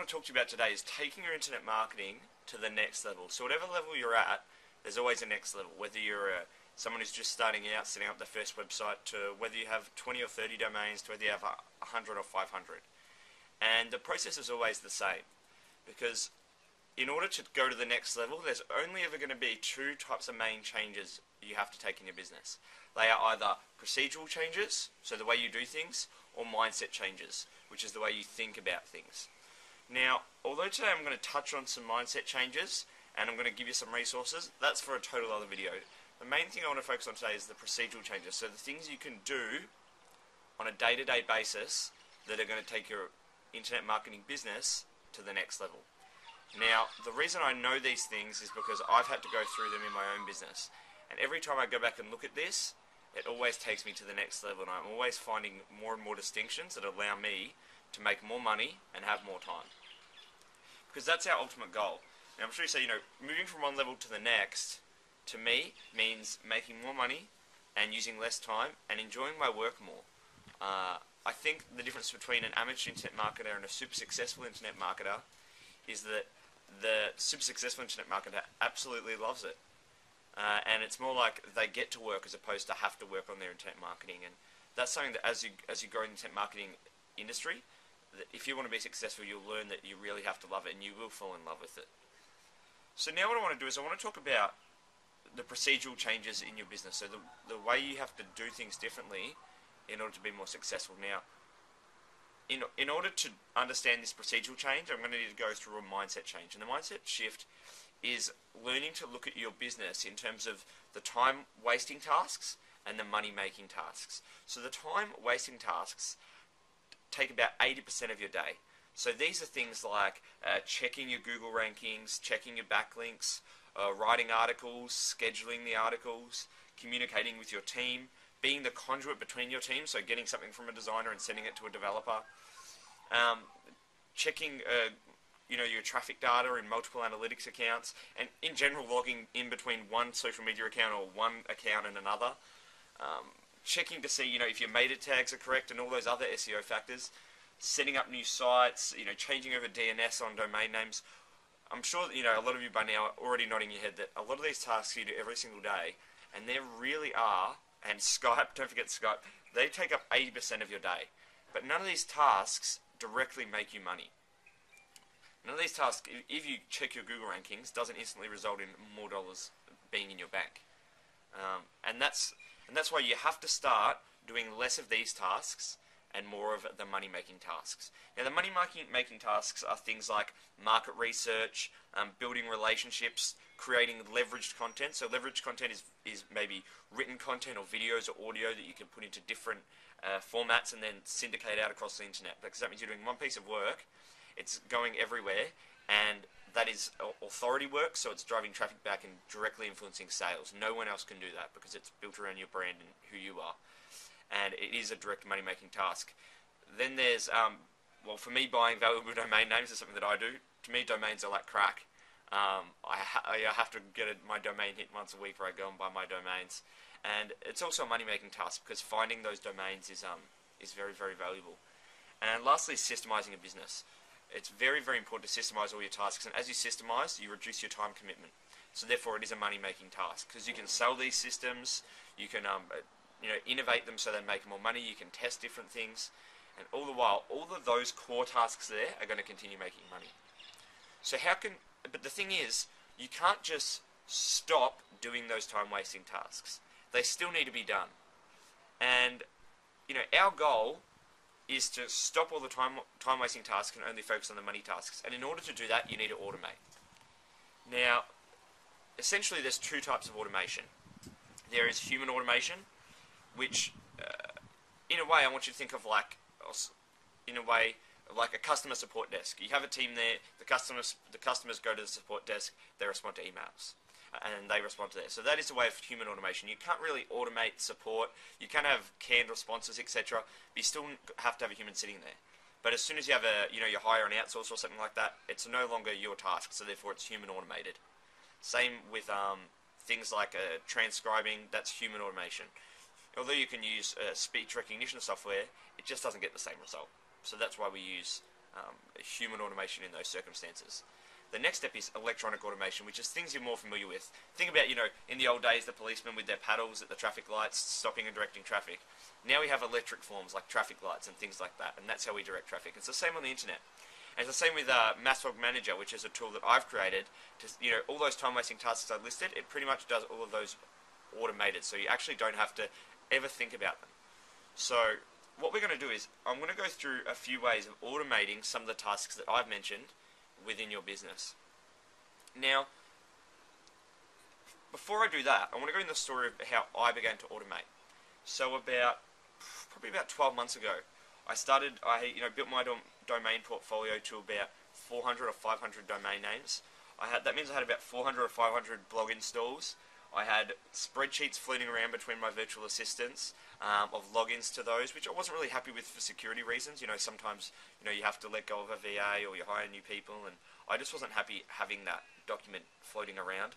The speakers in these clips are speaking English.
want to talk to you about today is taking your internet marketing to the next level. So whatever level you're at, there's always a next level. Whether you're someone who's just starting out, setting up their first website, to whether you have 20 or 30 domains, to whether you have 100 or 500. And the process is always the same, because in order to go to the next level, there's only ever going to be two types of main changes you have to take in your business. They are either procedural changes, so the way you do things, or mindset changes, which is the way you think about things. Now, although today I'm going to touch on some mindset changes, and I'm going to give you some resources, that's for a total other video. The main thing I want to focus on today is the procedural changes, so the things you can do on a day-to-day basis that are going to take your internet marketing business to the next level. Now, the reason I know these things is because I've had to go through them in my own business. And every time I go back and look at this, it always takes me to the next level, and I'm always finding more and more distinctions that allow me to make more money and have more time. Because that's our ultimate goal. Now, I'm sure you say, moving from one level to the next, to me, means making more money and using less time and enjoying my work more. I think the difference between an amateur internet marketer and a super successful internet marketer is that the super successful internet marketer absolutely loves it. And it's more like they get to work as opposed to have to work on their internet marketing. And that's something that as you grow in the internet marketing industry, that if you want to be successful, you'll learn that you really have to love it, and you will fall in love with it. So now what I want to do is I want to talk about the procedural changes in your business. So the way you have to do things differently in order to be more successful. Now, in order to understand this procedural change, I'm going to need to go through a mindset change. And the mindset shift is learning to look at your business in terms of the time-wasting tasks and the money-making tasks. So the time-wasting tasks take about 80% of your day. So these are things like checking your Google rankings, checking your backlinks, writing articles, scheduling the articles, communicating with your team, being the conduit between your team, so getting something from a designer and sending it to a developer, checking your traffic data in multiple analytics accounts, and in general logging in between one social media account or one account and another, checking to see if your meta tags are correct and all those other SEO factors, setting up new sites, changing over DNS on domain names. I'm sure that, a lot of you by now are already nodding your head that a lot of these tasks you do every single day, and there really are, and Skype, don't forget Skype, they take up 80% of your day. But none of these tasks directly make you money. None of these tasks, if you check your Google rankings, doesn't instantly result in more dollars being in your bank. And that's why you have to start doing less of these tasks and more of the money-making tasks. Now, the money-making tasks are things like market research, building relationships, creating leveraged content. So leveraged content is maybe written content or videos or audio that you can put into different formats and then syndicate out across the internet. Because that means you're doing one piece of work, it's going everywhere, and that is authority work, so it's driving traffic back and directly influencing sales. No one else can do that because it's built around your brand and who you are. And it is a direct money-making task. Then there's, for me, buying valuable domain names is something that I do. To me, domains are like crack. I have to get my domain hit once a week where I go and buy my domains. And it's also a money-making task because finding those domains is very, very valuable. And lastly, systemizing a business. It's very, very important to systemize all your tasks. And as you systemize, you reduce your time commitment. So therefore, it is a money-making task because you can sell these systems, you can innovate them so they make more money, you can test different things, and all the while, all of those core tasks there are going to continue making money. So but the thing is, you can't just stop doing those time-wasting tasks. They still need to be done. And, our goal is to stop all the time-wasting tasks and only focus on the money tasks. And in order to do that, you need to automate. Now, essentially, there's two types of automation. There is human automation, which, in a way, I want you to think of like a customer support desk. You have a team there. The customers go to the support desk. They respond to emails, and they respond to there. So that is a way of human automation. You can't really automate support. You can have canned responses, etc. But you still have to have a human sitting there. But as soon as you have you hire an outsource or something like that, it's no longer your task. So therefore, it's human automated. Same with things like transcribing. That's human automation. Although you can use speech recognition software, it just doesn't get the same result. So that's why we use human automation in those circumstances. The next step is electronic automation, which is things you're more familiar with. Think about, in the old days, the policemen with their paddles at the traffic lights, stopping and directing traffic. Now we have electric forms like traffic lights and things like that, and that's how we direct traffic. It's the same on the internet. And it's the same with Masslog Manager, which is a tool that I've created to, all those time-wasting tasks I listed, it pretty much does all of those automated, so you actually don't have to ever think about them. So what we're going to do is, I'm going to go through a few ways of automating some of the tasks that I've mentioned within your business. Now, before I do that, I want to go in the story of how I began to automate. So probably about 12 months ago, I built my domain portfolio to about 400 or 500 domain names. That means I had about 400 or 500 blog installs. I had spreadsheets floating around between my virtual assistants of logins to those, which I wasn't really happy with for security reasons. Sometimes you have to let go of a VA or you hire new people, and I just wasn't happy having that document floating around.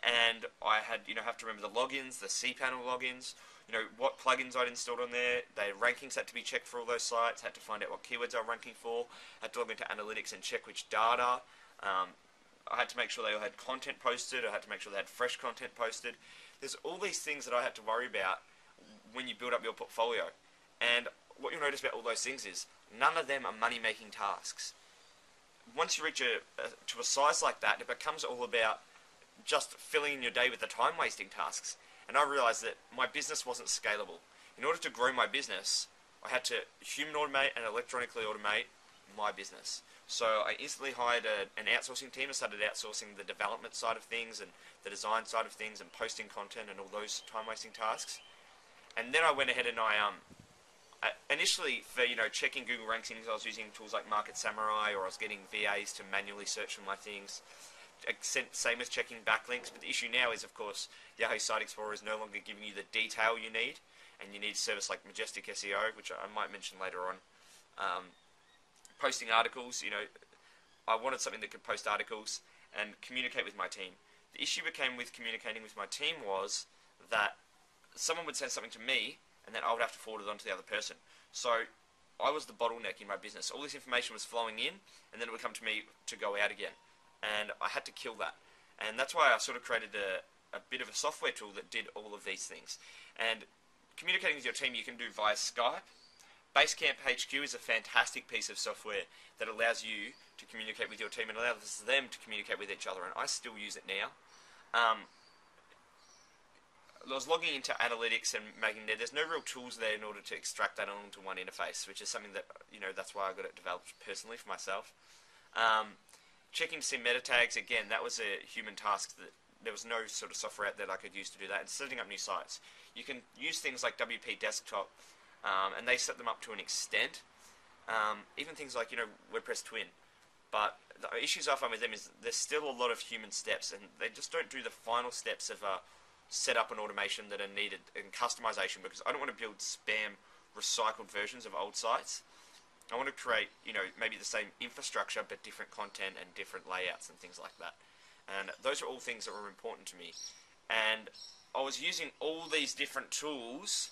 And I had have to remember the logins, the cPanel logins, what plugins I'd installed on there. The rankings had to be checked for all those sites. Had to find out what keywords I was ranking for. Had to log into analytics and check which data. I had to make sure they all had content posted. I had to make sure they had fresh content posted. There's all these things that I had to worry about when you build up your portfolio. And what you'll notice about all those things is none of them are money-making tasks. Once you reach to a size like that, it becomes all about just filling in your day with the time-wasting tasks. And I realized that my business wasn't scalable. In order to grow my business, I had to human automate and electronically automate my business. So I instantly hired an outsourcing team and started outsourcing the development side of things and the design side of things and posting content and all those time-wasting tasks. And then I went ahead and initially for checking Google rankings, I was using tools like Market Samurai, or I was getting VAs to manually search for my things. Same as checking backlinks, but the issue now is, of course, Yahoo Site Explorer is no longer giving you the detail you need, and you need a service like Majestic SEO, which I might mention later on. Posting articles, I wanted something that could post articles and communicate with my team. The issue became with communicating with my team was that someone would send something to me, and then I would have to forward it on to the other person. So I was the bottleneck in my business. All this information was flowing in, and then it would come to me to go out again. And I had to kill that. And that's why I sort of created a bit of a software tool that did all of these things. And communicating with your team you can do via Skype. Basecamp HQ is a fantastic piece of software that allows you to communicate with your team and allows them to communicate with each other, and I still use it now. I was logging into analytics and there's no real tools there in order to extract that onto one interface, which is something that, that's why I got it developed personally for myself. Checking SIM meta tags, again, that was a human task that there was no sort of software out there that I could use to do that. And setting up new sites. You can use things like WP Desktop, and they set them up to an extent. Even things like, WordPress Twin. But the issues I find with them is there's still a lot of human steps, and they just don't do the final steps of setup and automation that are needed, and customization, because I don't want to build spam recycled versions of old sites. I want to create, maybe the same infrastructure but different content and different layouts and things like that. And those are all things that were important to me. And I was using all these different tools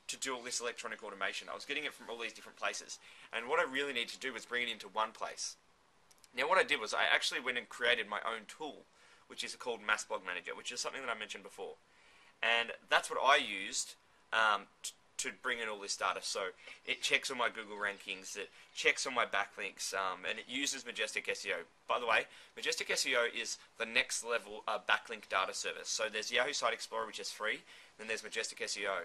to do all this electronic automation. I was getting it from all these different places. And what I really needed to do was bring it into one place. Now what I did was I actually went and created my own tool, which is called Masslog Manager, which is something that I mentioned before. And that's what I used to bring in all this data. So it checks all my Google rankings, it checks all my backlinks, and it uses Majestic SEO. By the way, Majestic SEO is the next level backlink data service. So there's Yahoo Site Explorer, which is free, then there's Majestic SEO.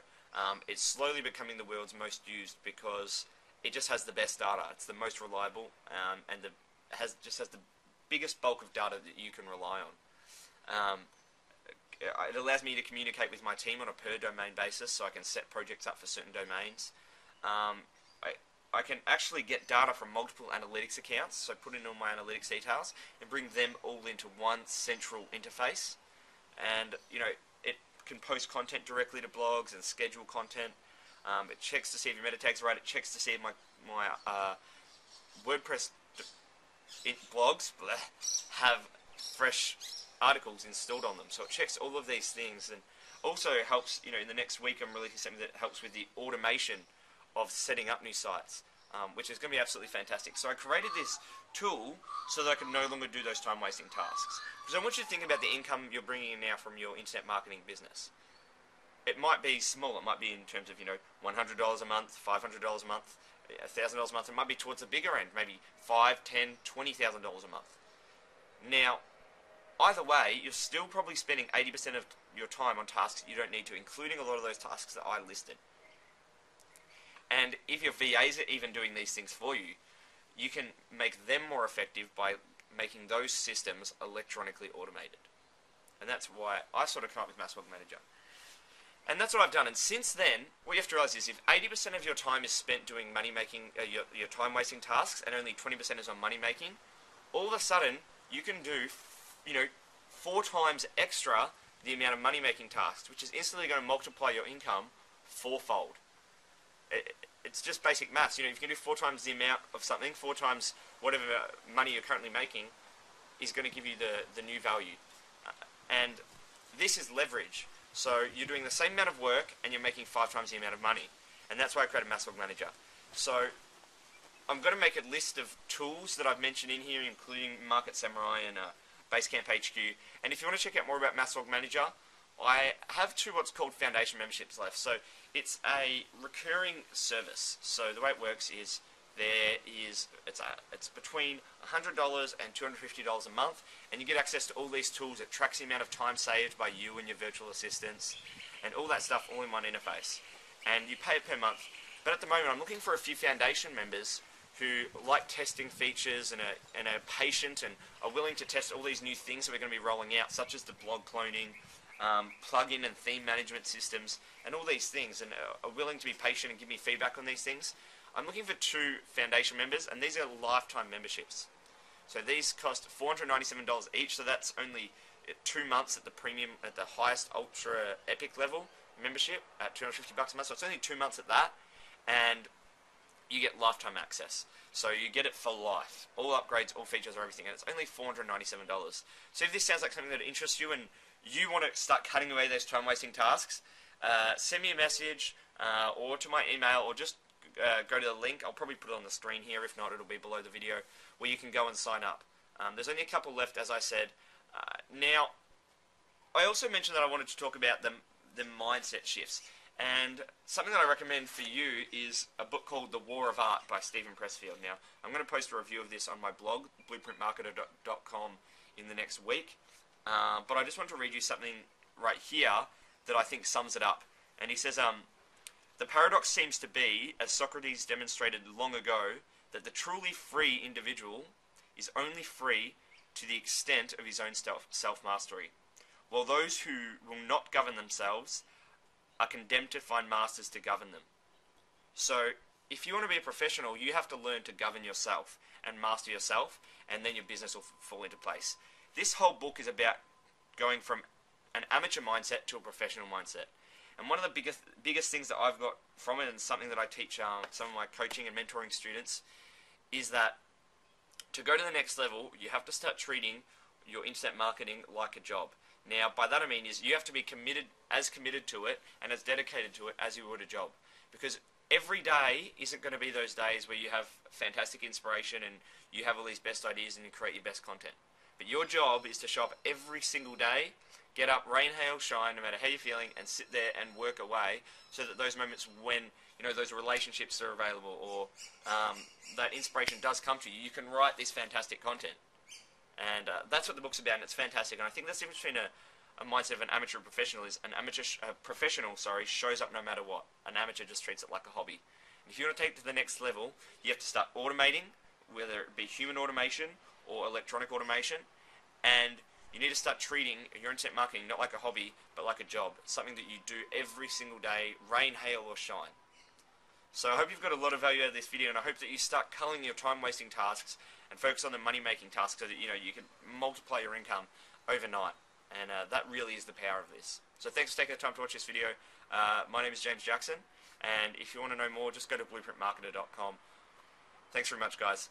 It's slowly becoming the world's most used because it just has the best data. It's the most reliable, and just has the biggest bulk of data that you can rely on. It allows me to communicate with my team on a per domain basis, so I can set projects up for certain domains. I can actually get data from multiple analytics accounts, so put in all my analytics details and bring them all into one central interface. And it can post content directly to blogs and schedule content. It checks to see if your meta tags are right. It checks to see if my WordPress blogs have fresh articles installed on them. So it checks all of these things, and also helps, in the next week I'm releasing something that helps with the automation of setting up new sites. which is going to be absolutely fantastic. So I created this tool so that I can no longer do those time-wasting tasks. Because I want you to think about the income you're bringing in now from your internet marketing business. It might be small. It might be in terms of, $100 a month, $500 a month, $1,000 a month. It might be towards the bigger end, maybe $5,000, $10,000, $20,000 a month. Now, either way, you're still probably spending 80% of your time on tasks that you don't need to, including a lot of those tasks that I listed. And if your VAs are even doing these things for you, you can make them more effective by making those systems electronically automated. And that's why I sort of come up with Mass Log Manager. And that's what I've done. And since then, what you have to realize is if 80% of your time is spent doing money making, your time wasting tasks, and only 20% is on money making, all of a sudden you can do, 4 times extra the amount of money making tasks, which is instantly going to multiply your income 4-fold. It's just basic maths. If you can do 4 times the amount of something, 4 times whatever money you're currently making, is going to give you the new value. And this is leverage. So you're doing the same amount of work and you're making 5 times the amount of money. And that's why I created Mass Log Manager. So I'm going to make a list of tools that I've mentioned in here, including Market Samurai and Basecamp HQ. And if you want to check out more about Mass Log Manager, I have 2 what's called foundation memberships left. So it's a recurring service. So the way it works is it's between $100 and $250 a month, and you get access to all these tools. It tracks the amount of time saved by you and your virtual assistants, and all that stuff all in one interface. And you pay it per month. But at the moment, I'm looking for a few foundation members who like testing features and are patient and are willing to test all these new things that we're going to be rolling out, such as the blog cloning, plugin and theme management systems, and all these things, and are willing to be patient and give me feedback on these things. I'm looking for 2 foundation members, and these are lifetime memberships. So these cost $497 each, so that's only 2 months at the premium, at the highest ultra epic level membership at $250 a month. So it's only 2 months at that, and you get lifetime access. So you get it for life. All upgrades, all features, everything, and it's only $497. So if this sounds like something that interests you and you want to start cutting away those time-wasting tasks, send me a message or to my email, or just go to the link. I'll probably put it on the screen here. If not, it'll be below the video, where you can go and sign up. There's only a couple left, as I said. Now, I also mentioned that I wanted to talk about the mindset shifts. And something that I recommend for you is a book called The War of Art by Steven Pressfield. Now, I'm going to post a review of this on my blog, blueprintmarketer.com, in the next week. But I just want to read you something right here that I think sums it up. And he says, the paradox seems to be, as Socrates demonstrated long ago, that the truly free individual is only free to the extent of his own self-mastery, while those who will not govern themselves are condemned to find masters to govern them. So, if you want to be a professional, you have to learn to govern yourself and master yourself, and then your business will fall into place. This whole book is about going from an amateur mindset to a professional mindset. And one of the biggest things that I've got from it, and something that I teach some of my coaching and mentoring students, is that to go to the next level, you have to start treating your internet marketing like a job. Now, by that I mean is you have to be committed to it and as dedicated to it as you would a job. Because every day isn't going to be those days where you have fantastic inspiration and you have all these best ideas and you create your best content. But your job is to show up every single day, get up, rain, hail, shine, no matter how you're feeling, and sit there and work away, so that those moments when those relationships are available, or that inspiration does come to you, you can write this fantastic content. And that's what the book's about, and it's fantastic. And I think that's the difference between a mindset of an amateur and professional is an professional shows up no matter what. An amateur just treats it like a hobby. And if you want to take it to the next level, you have to start automating, whether it be human automation or electronic automation, and you need to start treating your internet marketing not like a hobby, but like a job. Something that you do every single day, rain, hail, or shine. So I hope you've got a lot of value out of this video, and I hope that you start culling your time-wasting tasks and focus on the money-making tasks, so that you can multiply your income overnight. And that really is the power of this. So thanks for taking the time to watch this video. My name is James Jackson, and if you want to know more, just go to blueprintmarketer.com. Thanks very much, guys.